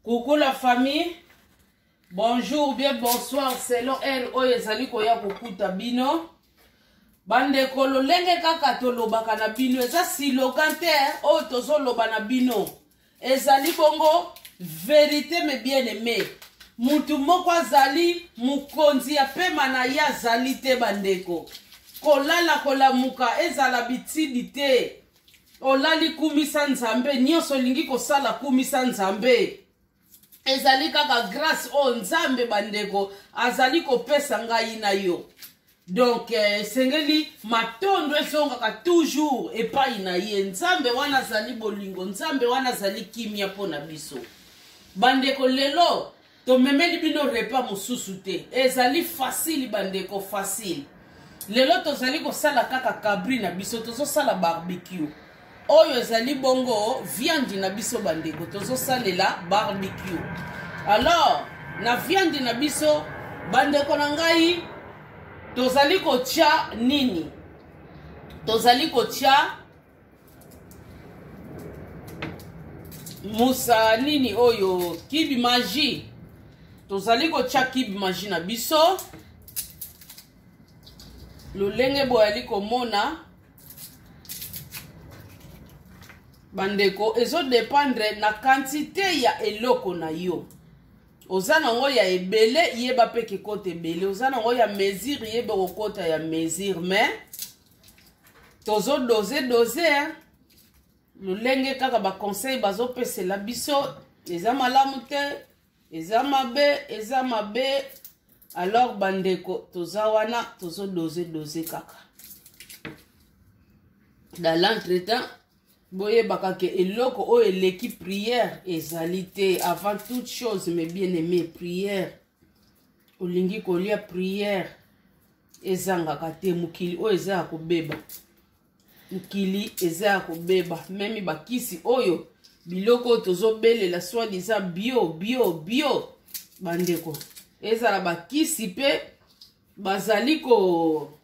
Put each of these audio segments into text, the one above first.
Coucou la famille. Bonjour, bien bonsoir. Selon elle, oyezali koya kokuta bino. Bande kolo lenge kaka toloba kana bino. Eza silogan te o tozo loba na bino. Ezali bongo vérité mais bien aimé. Mutu moko azali mukonzi ya pema na ya zali te bandeko. Kolala kolamuka ezala bitidi te. Olali kumisa nzambe nyonso lingi kosala kumisa nzambe. Ezali kaka grâce o nzambe bandeko azali kopesa ngai na yo. Donc sengeli matondo ezongaka toujours epai na ye. Nzambe wana azali bolingo, nzambe wana azali kimia pona biso. Bandeko lelo to memeli bino repa mosusu te. Ezali facile bandeko, facile. Lelo tozali kosala kaka kabri na biso, tozo sala barbecue. Oyo ezali bongo viande na biso bandeko, tozo salela barbecue. Alors, na viande na biso bandeko na ngai tozali kotia nini? Tozali kotia musa nini oyo kibi maji. Tozali kotia kibi maji na biso. Lolenge boyali komona bandeko ezo dépendre na quantité ya eloko na yo. Ozana ngo ya ebele yeba peke kote ebele. Ozana ngo ya mesure yeba kokota ya mesure. Mais tozo doser lolenge kaka ba conseil bazo pese la biso. Eza malamu te, eza mabe. Alors bandeko toza wana tozo doser kaka. Dans l'entretemps boye bakake eloko o eleki prière ezalité avant toute chose mais bien aimé prière olingi kolia prière ezanga kate mukili o eza kobeba mukili eza kobeba memi bakisi oyo biloko tozo belela soi-disant bio bandeko ezala bakisi pe bazali ko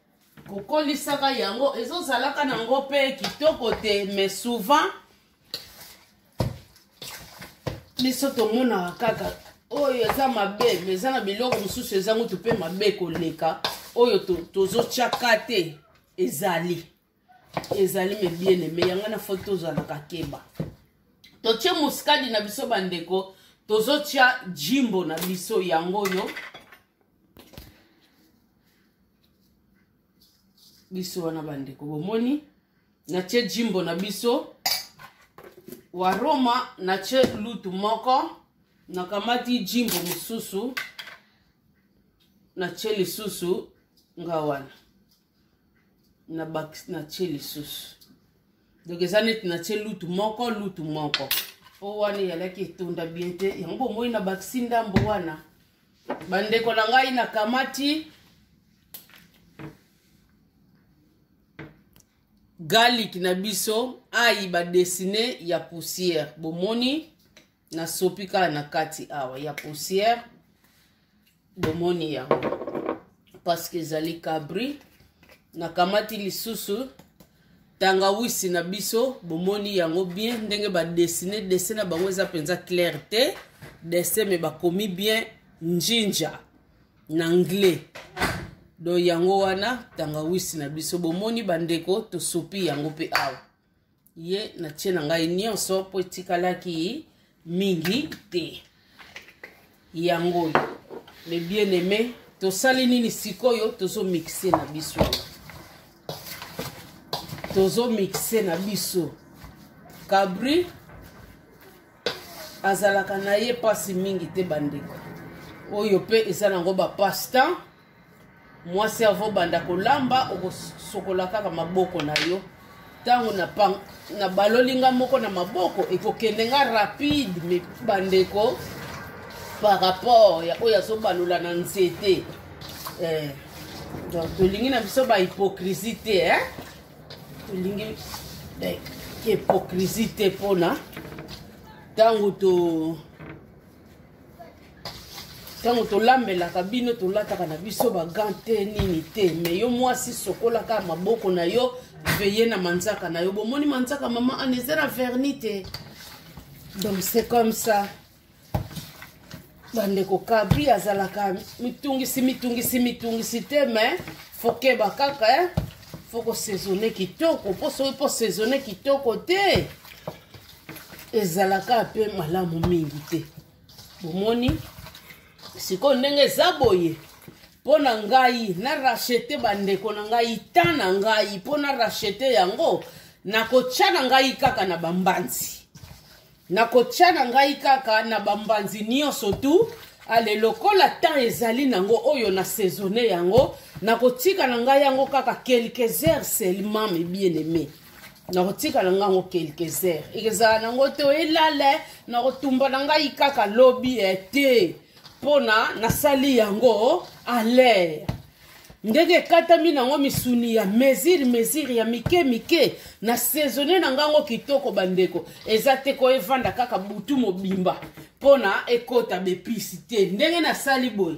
kokolisaka yango ezozalaka nango pe kitoko te mais souvent biso tomonaka kaka oyo eza mabe mais eza na biloko mosusu ezango to pe mabe koleka oyo tozotiaka te ezali me bien aimé yango na fo tozalaka keba totie muskadi na biso bandeko tozotia jimbo na biso yango oyo biso wana bandeko bomoni natie jimbo na biso waroma natie lutu moko nakamati jimbo mususu natie lisusu nga wana natie lisusu donc eza neti natie lutu moko o wana yalaki etonda bien te yango bomoi na bakisi ndambo wana bandeko na ngai nakamati garlic na biso ayi ba dessiné ya poussière bomoni na sopika na kati awa ya poussière bomoni yango parce que zali cabri na kamati lisusu tangawisi na biso bomoni yango bien ndenge ba dessiné dessin na bango eza penza clarté dessin me bakomi bien njinja na anglais. Do yango wana tangawisi na biso bomoni bandeko to sopi yango pe awa ye na tie na ngai nyonso po etikalaki mingi te yango mais bien aimé to sali nini sikoyo tozo mixer na biso kabri azalaka na ye pasi mingi te bandeko oyo pe eza nango ba pasta. Moi cerveau banda kolamba okosokola kaka maboko na yo tango na balolinga moko na maboko ekokendenga rapide mais bandeko par rapport ya oya so balola na nzete donc tolingi na biso ba hypocrisie te tolingi hypocrisie te pona tango tolambelaka bino tolataka na biso bagante nini te mais yo mwasi sokolaka maboko na yo veye na manzaka na yo bomoni manzaka mama anezera verni te donc c'est comme ça bandeko kabri azalaka mitungisi te mais fokeba kaka foko saisonner kitoko po saisonner kitoko te ezalaka pe malamu mingi te bomoni siko ndenge eza boye mpo na ngai na rachete bandeko na ngai ta na ngai mpo na rachete yango nakotya na ngai kaka na bambanzi nakotya na ngai kaka na bambanzi nyonso tu ale lokola temps ezali nango oyo na saisonner yango nakotika na ngai yango kaka quelques heures seulement mes bien-aimés nakotika na ngai yango quelques heures ekezala nango te elale nakotumba na ngai kaka lobi ete pona nasali yango à l'air ndenge katami nango misuni ya mesure ya mike na saisonner na ngango kitoko bandeko eza te ko evanda kaka butu mobimba pona ekota bepisi te ndenge nasali boy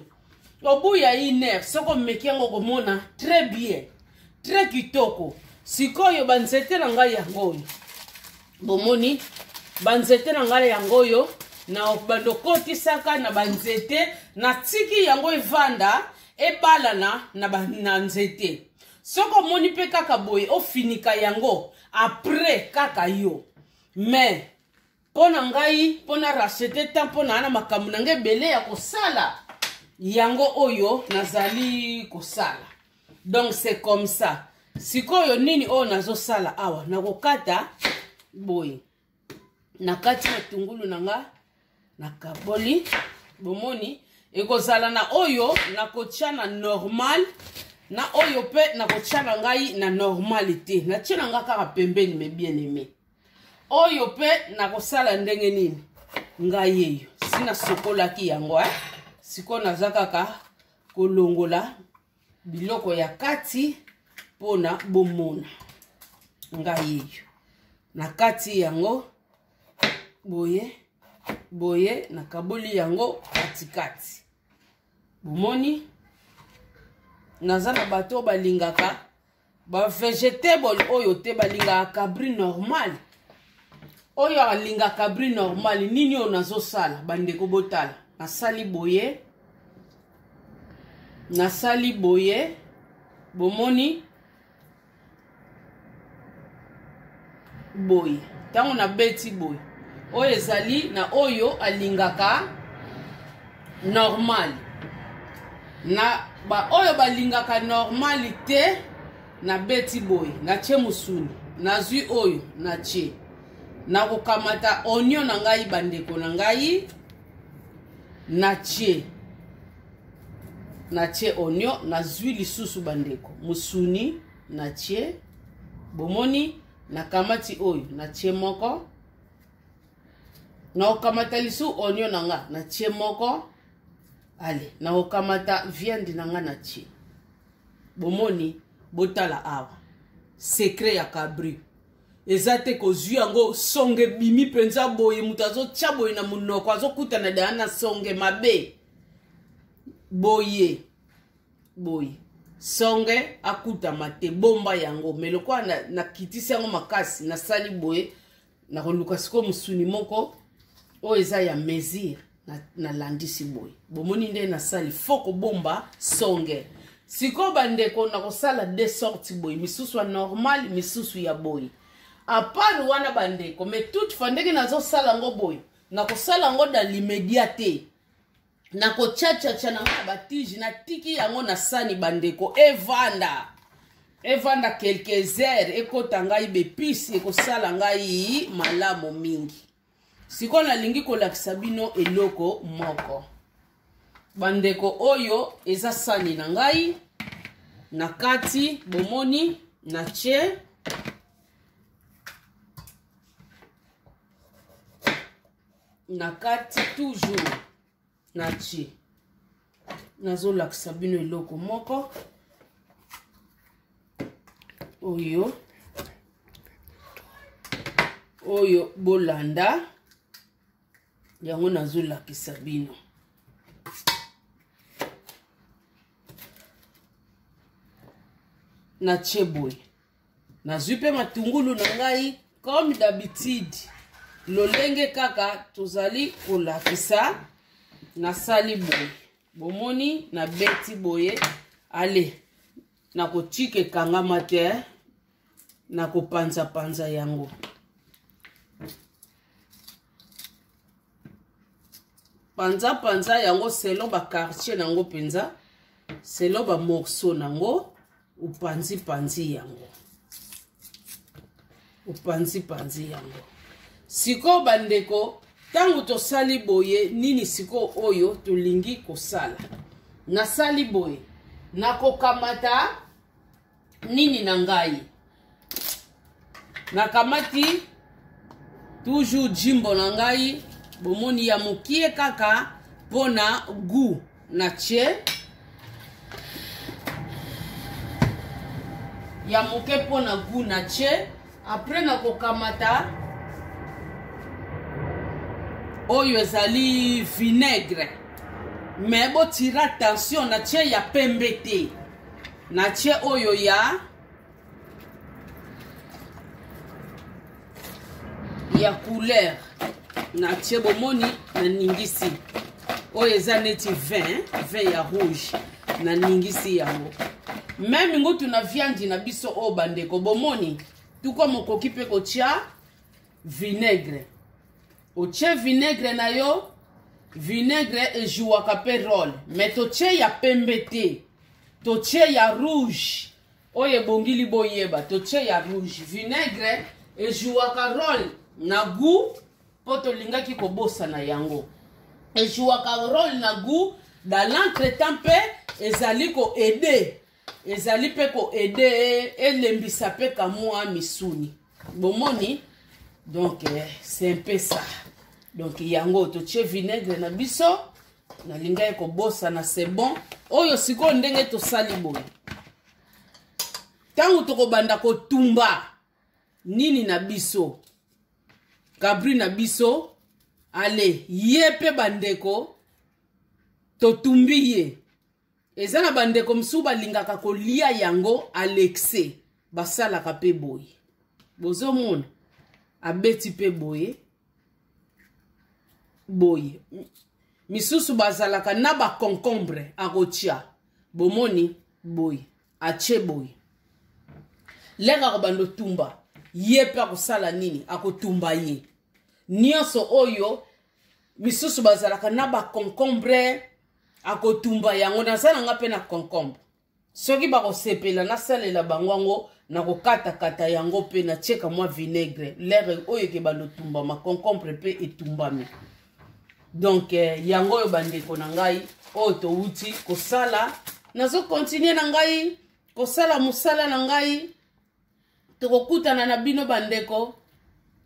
obu ya iner soko meki yango komona très bien très kitoko sikoyo banzete na ngai yango bomoni banzete na ngai yango yo na bandokoti saka na banzete na tiki yango evanda ebalana na nzete soko moni pe kaka boye ofinika yango après kaka yo mais pona ngai pona rachete temps pona na makambo na ngai bele ya kosala yango oyo nazali kosala donc c'est comme ça sikoyo nini oyo nazosala awa nakokata boye nakati matungulu nanga nakaboli bomoni ekozala na oyo nakotya na normal na oyo pe nakotya na ngai na normalité natye na nga kaka pembeni me bien aimé oyo pe nakosala ndenge nini ngai eyo sina sokolaki yango siko naza kaka kolongola biloko ya kati pona bomona ngai eyo na kati yango boye nakaboli yango katikati bomoni naza na bato balingaka ba vegetable oyo te balingaka cabri normal oyo alingaka cabri normal nini oyo nazosala bandeko botala nasali boye bomoni boye tango na beti boye oyo ezali na oyo alingaka normal na ba oyo balingaka normal te na beti boye natye musuni nazwi oyo natye nakokamata oignon na ngai bandeko na ngai natye oignon nazwi lisusu bandeko musuni natye bomoni nakamati oyo natye moko nakokamata lisu oignon na nga natye moko ale nakokamata viande na nga natye bomoni botala awa secret ya cabri eza te kozwi yango songe bimi penza boye mutu azotya boye na munoko azokutana daya na songe mabe boye songe akutama te bomba yango meloko na kitisi yango makasi nasali boye nakoluka siko musuni moko oyo eza ya mesure na landisi boye bomoni nde nasali foko bomba songe siko bandeko nakosala de sorti boye misusu ya normal misusu ya boye apart wana bandeko mais toutefois ndenge nazosala yango boye nakosala yango dans l'immédiat te nakotchachacha na nga batiji natiki yango na sani bandeko evanda quelques heures ekota ngai bepisi ekosala ngai malamu mingi siko nalingi kolakisa bino eloko moko bandeko oyo eza sani na ngai na kati bomoni natye na kati toujours natye nazolakisa bino eloko moko oyo bolanda yango nazolakisa bino natye boye nazwi mpe matungulu na ngai comme d'habitude lolenge kaka tozali kolakisa nasali boye bomoni na beti boye ale nakotika ekangama te nakopanza yango panza yango selon ba quartier nango penza selon ba morceau nango upanzi yango siko bandeko tango tosali boye nini siko oyo tolingi kosala nasali boye nakokamata nini na ngai nakamati toujours jimbo na ngai bomoni ya mokie kaka pona gu na tche ya moke pona gu na tche après nakokamata oyo ezali vinaigre mais botira attention na tche ya pembe te na tche oyo ya couleur na tche bomoni na ningisi oyo eza neti vin ya rouge na ningisi yango même ngutu na viande na biso o bandeko bomoni tuko mokoki pe kotia vinaigre otie vinaigre na yo vinaigre ejuwaka pe role mais totie ya pembe te totie ya rouge oyo ebongili boyeba totie ya rouge vinaigre ejuwaka role na goût po tolingaki kobosana yango ejuwaka role na goût dans l'entretemps pe ezali ko aider ezali pe ko aider elembisa pe kamwa misuni bomoni donc c'est un peu ça donc yango totie vinaigre na biso nalingai kobosana c'est bon oyo siko ndenge tosali boye tango tokobanda kotumba nini na biso kabri na biso ale ye pe bandeko totumbi ye eza na bandeko msu balingaka kolia yango alexe basalaka pe boye bozomona abeti pe boye misusu bazalaka na ba concombre akotia bomoni boye ache boye lega kobando tumba ye pe akosala nini akotumba ye nyonso oyo misusu bazalaka na ba concombre akotumba yango nazalanga pe na concombre soki bakosepela nasalela bango yango nakokata yango pe na tieka mwa vinaigre lere oyo ke balotumba ma concombre pe etumbami donc yango oyo bandeko na ngai oyo touti kosala nazo continuer na ngai kosala musala na ngai tokokutana na bino bandeko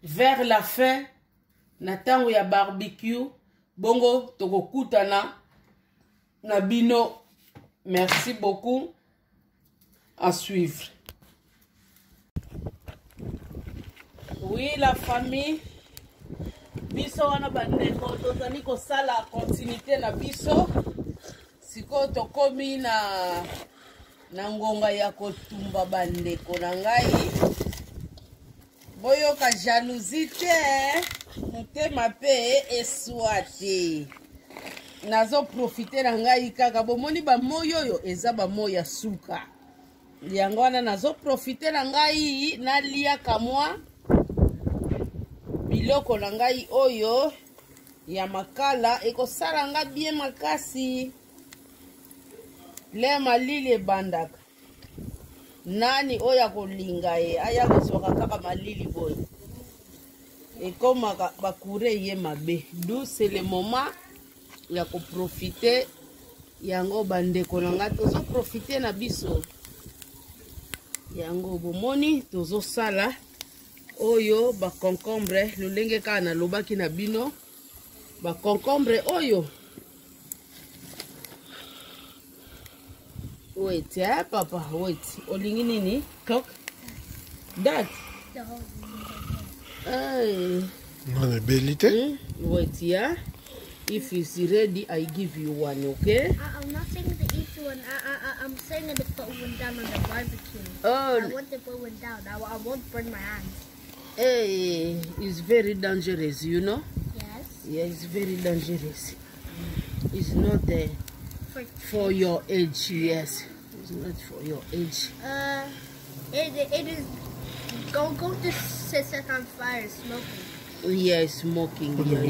vers la fin na tango ya barbecue bongo tokokutana na bino merci beaucoup à suivre. Oui la famille biso wana bandeko tozali kosala continuité na biso siko tokomi na ngonga ya kotumba bandeko na ngai boyoka jalousie te motema pe eswa te nazo profiter na ngai kaka bomoni bamoyo oyo eza bamoyo ya suka yango wana nazo profiter na ngai nalia kamwa biloko na ngai oyo ya makala ekosala nga bien makasi le malili ebandaka nani oyo akolinga ye aya kozwaka kaka malili boye ekomaka bakure ye mabe d'où c'est le moment ya koprofite yango bandeko na nga tozoprofite na biso yango bomoni tozosala oyo baconcombre lolenge kaka nalobaki na bino baconcombre oyo wait papa wait olingi nini cook that non abilité wait if it's ready I give you one okay I'm not saying to eat one I'm saying to put one down on the barbecue I want to put one down I won't burn my hands. Hey, it's very dangerous, you know? Yes. Yeah, it's very dangerous. It's not there for your age, yes. It's not for your age. It is. Go to set on fire, smoking. Yes, smoking. Yeah,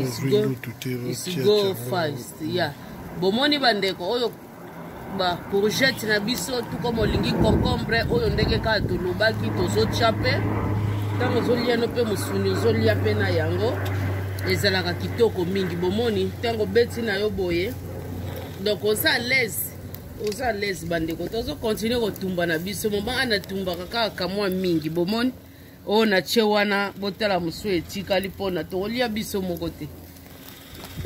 it's go fast. Yeah. Bomoni bandeko oyo ba courgette na biso tout comme olingi concombre oyo ndenge ka tulubaki tozo chape. Tango zolia no pe musuni zolia pe na yango. Ezalaka kitoko mingi bomoni tango beti na yo boye. Donc on sa l'aise bandeko tozo continuer kotumba na biso mama ana tumba kaka kamwa mingi bomoni o na chewana botala musu etikali pona tolia biso mokote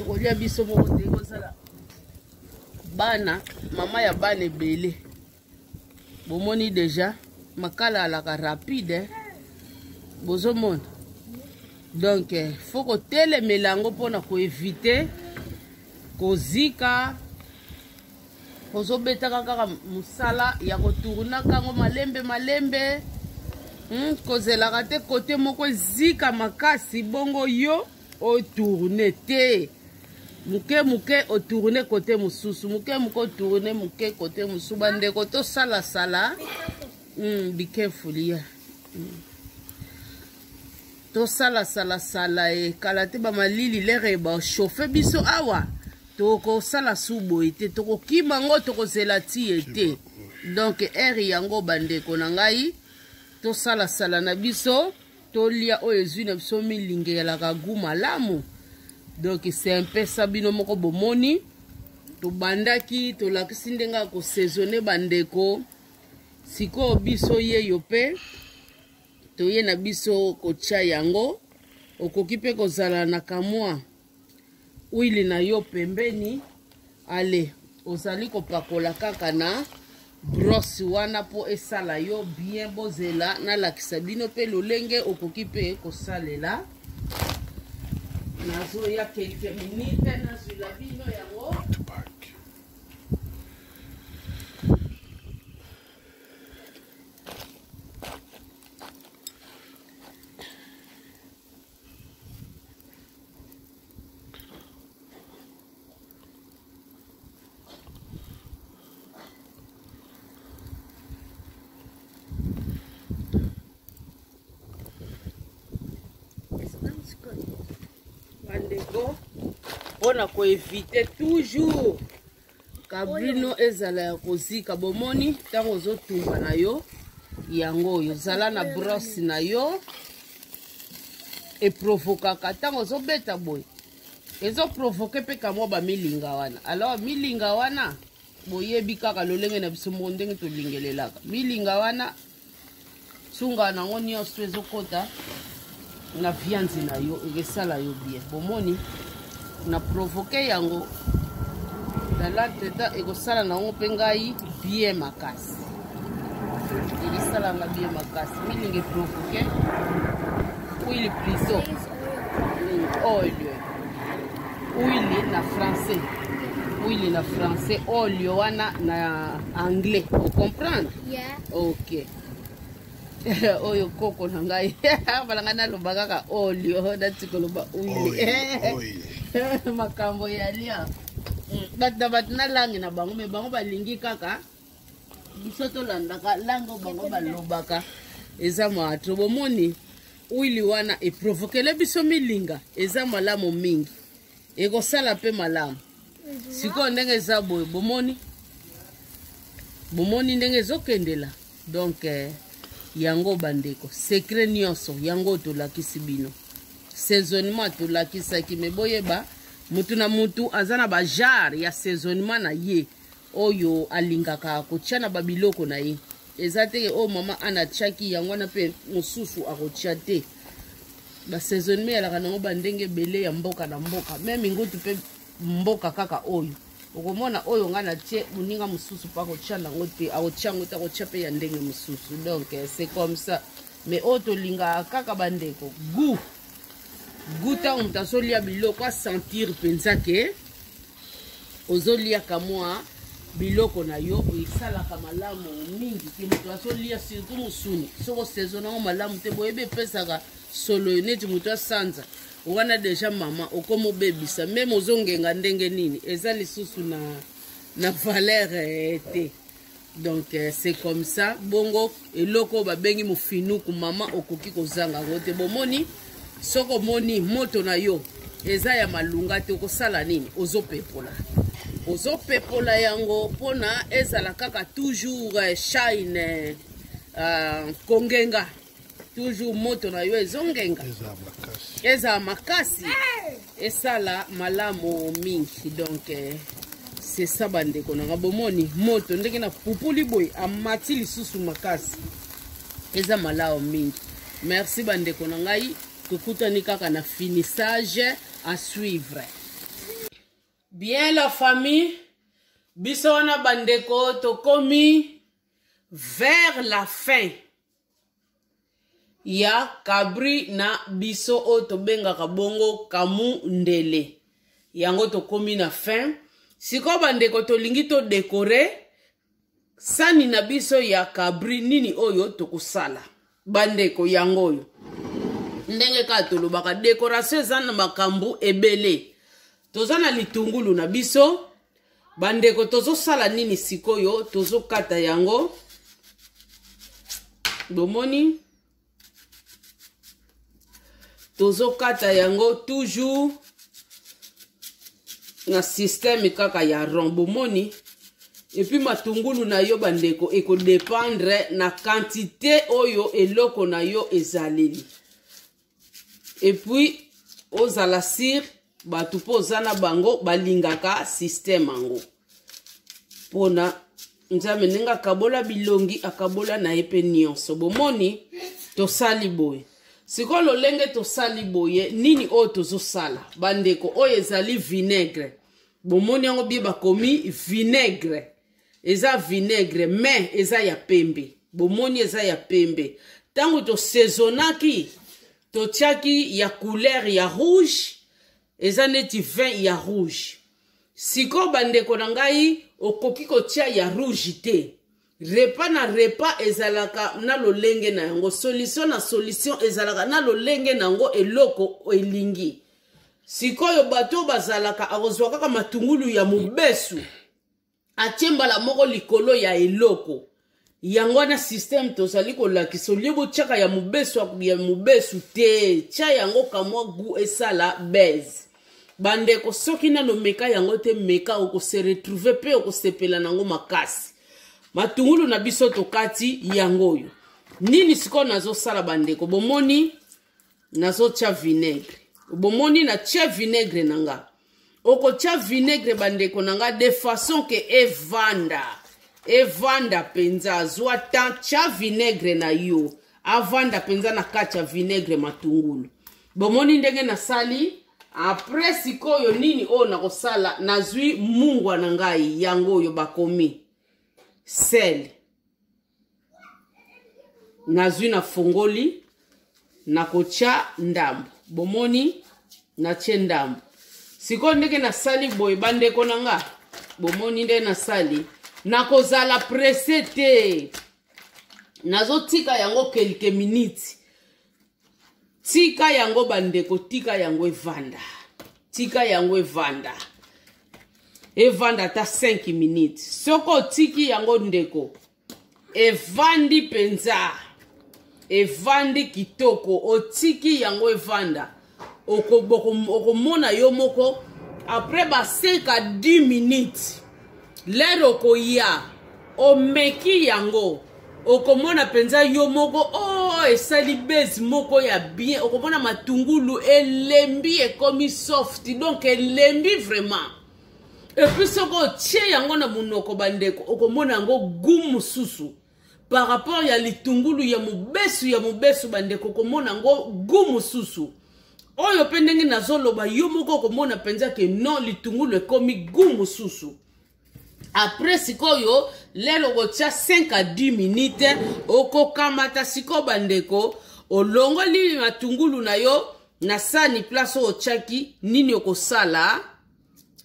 kozala bana mama ya bana ebele bomoni déjà makala alaka rapide bozomona donc faut kotelemela yango mpona koevite kozika kozobetaka kaka musala ya kotourna kango malembe kozelaka te kote moko ezika makasi bongo yo otourne te muke otourne kote mosusu muke otourne muke kote mosusu bandeko tosalasala be careful ya tosalasala ekala te bamalili lere bachauffe biso awa tokosala subo ete tokokima ngo tokozela ti ete donc ere yango bandeko na ngai tosalasala na biso tolia oyo ezwi na biso milingelaka gu malamu donc c'est un peu ça bino moko bomoni tobandaki tolakisi ndenge ya kosaisonne bandeko sikoyo biso yeyo mpe toye na biso kotia yango okoki mpe kozala na kamwa wili na yo pembeni ale ozali kopakola kaka na brosse wana po esala yo bien bozela nalakisa bino pe lolenge okoki pe kosalela nazoya quelques minutes nazwila bino yango mpona koevite toujours kabino ezala ya kozika bomoni ntango ozotumba na yo yango oyo zala na brosse na yo eprovokaka ntango ozobeta boye ezoprovoke mpe kamwa bamilinga wana alors milinga wana boyebi kaka lolenge na biso moko ndenge tolingelelaka milinga wana tsunga nango nyonso ezokota na viande na yo ekesala yo bien bomoni na provoke yango dalateta ekosala nango mpe ngai bien makasi ekisalanga bien makasi milingi provoke huile plutôt huile na français oil wana na anglais vous comprendre? Yeah. Ok. Oyo koko na ngai balanga naloba kaka olio dati koloba huile makambo ya lia bat na langi na bango me bango balingi kaka biso tolandaka lango bango balobaka eza maatro bomoni huile wana eprovokele biso milinga eza malamu mingi ekosala mpe malamu sikoyo ndenge eza boye bomoni ndenge ezokendela donc yango bandeko secret nyonso yango tolakisi bino saisonnement tolakisaki me boyeba mutu na mutu aza na bajare ya saisonnement na ye oyo alingaka kotia na babiloko na ye eza teke oyo mama anatiaki yango wana mpe mosusu akotia te basaisonnement yalaka nango bandenge ebele ya mboka na mboka meme ngutu mpe mboka kaka oyo okomona oyo nga na tie moninga mosusu mpo akotia nango te akotia yango te akotia mpe ya ndenge mosusu donc c'est comme ça mais oyo tolingaka kaka bandeko goût ntango moto azolia biloko asentir mpenza ke ozoliaka mwa biloko na yo esalaka malamu mingi te moto azolia surtout mosuni soko saison nango malamu te boyebi epesaka solo neti moto asanza wana deja mama okomo bebisa même ozongenga ndenge nini eza lisusu na valeur te. Donc c'est comme ça bongo eloko babengi mufinuku mama okoki kozanga ngote bomoni soko moni moto na yo eza ya malunga te okosala nini ozopepola yango pona ezala kaka toujours shine kongenga toujours moto na yo ezongenga eza makasi esala malamu mingi. Donc c'est ça bandeko na bomoni moto ndenge na pupuli boy amati lisusu makasi eza malao mingi. Merci bandeko na ngai tokutani kaka na finissage à suivre. Bien la famille biso wana bandeko tokomi vers la fin ya kabri na biso o tobengaka bongo kamu ndele yango tokomi na fin. Siko bandeko tolingi to décorer sani na biso ya kabri nini oyo tokusala bandeko yango oyo ndenge ka tolobaka décoration eza na makambo ebele. Toza na litungulu na biso bandeko tozosala nini sikoyo tozokata yango bomoni tozokata yango toujours na système kaka ya rombomoni. Et puis matungulu na yo bandeko eko dépendre na quantité oyo eloko na yo ezaleli. Et puis ozala sir batu pozana bango balingaka système ango pona nzambe ninga kabola bilongi akabola na epe nyonso bomoni tosali boye. Siko lolenge tosali boye nini o tozosala bandeko oyo ezali vinaigre bomoni yango bie bakomi vinaigre eza vinaigre mais eza ya pembe bomoni eza ya pembe tango to saisonaki totiaki ya couleur ya rouge eza neti vin ya rouge. Siko bandeko na ngai okoki kotia ya rouge te repa na repa ezalaka na lolenge na yango solution na solution ezalaka na lolenge na yango eloko elingi. Sikoyo bato bazalaka akozwa kaka matungulu ya mubesu atiembala moko likolo ya eloko yango na système tozali kolakisa liebo chaka ya mubesu te tia yango kamwa gu esala base bandeko soki nano meka yango te meka okose retrouver pe okosepela nango makasi. Matungulu na biso tokati yangoyo nini siko nazo sala bandeko bomoni nazo tia vinaigre bomoni na tia vinaigre nanga oko tia vinaigre bandeko nanga de façon que evanda penza zwa tan tia vinaigre na yo avanda penza na kacha vinaigre matungulu bomoni ndenge na sali. Après sikoyo nini o na kosala nazwi mungwa na ngai yangoyo bakomi sel nazwi na fongoli na kocha ndambu bomoni na che ndambu siko ndenge na sali boy bandeko nanga bomoni nde na sali na kozala pressé te nazo tika yango quelques minutes tika yango bandeko tika yango evanda ta 5 minutes soko tiki yango ndeko evandi penza evandi kitoko otiki yango evanda okomona yo moko après ba 5 à 10 minutes lero koya omeki yango okomona penza yo moko esali base moko ya bien okomona matungulu elembi ekomi soft donc elembi vraiment. Et puis soko tie yango na munoko bandeko okomona yango gumu susu par rapport ya litungulu ya mubesu bandeko okomona yango gumu susu oyo pendenge nazoloba yo moko okomona penza ke non litungulu ekomi gumu susu. Après sikoyo lelo gotia 5 à 10 minutes okokamata siko bandeko olongoli matungulu na yo na sani place ochaki nini okosala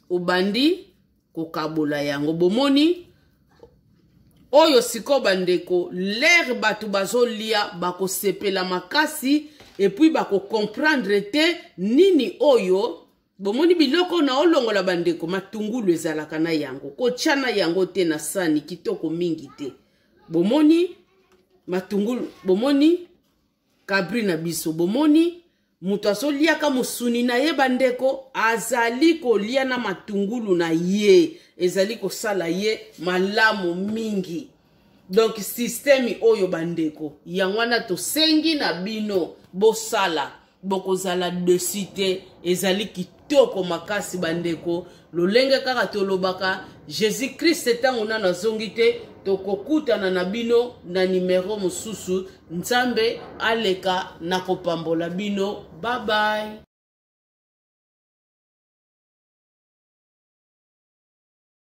obandi kokabola yango bomoni oyo siko bandeko l'air batu bazolia bakosepela makasi et puis bako comprendre te nini oyo bomoni biloko na olongola bandeko matungulu ezalaka na yango kochana yango te na sani kitoko mingi te bomoni matungulu bomoni kabri na biso bomoni mutu azoliaka musuni na ye bandeko azali kolia na matungulu na ye ezali kosala ye malamu mingi. Donc système oyo bandeko yangwana to sengi na bino bosala bokozala de cité ezali kitoko makasi bandeko lolenge kaka tolobaka Jésus Christ tango na nazongi te tokokutana na bino na numero mususu nzambe aleka na kopambola bino. Bye bye.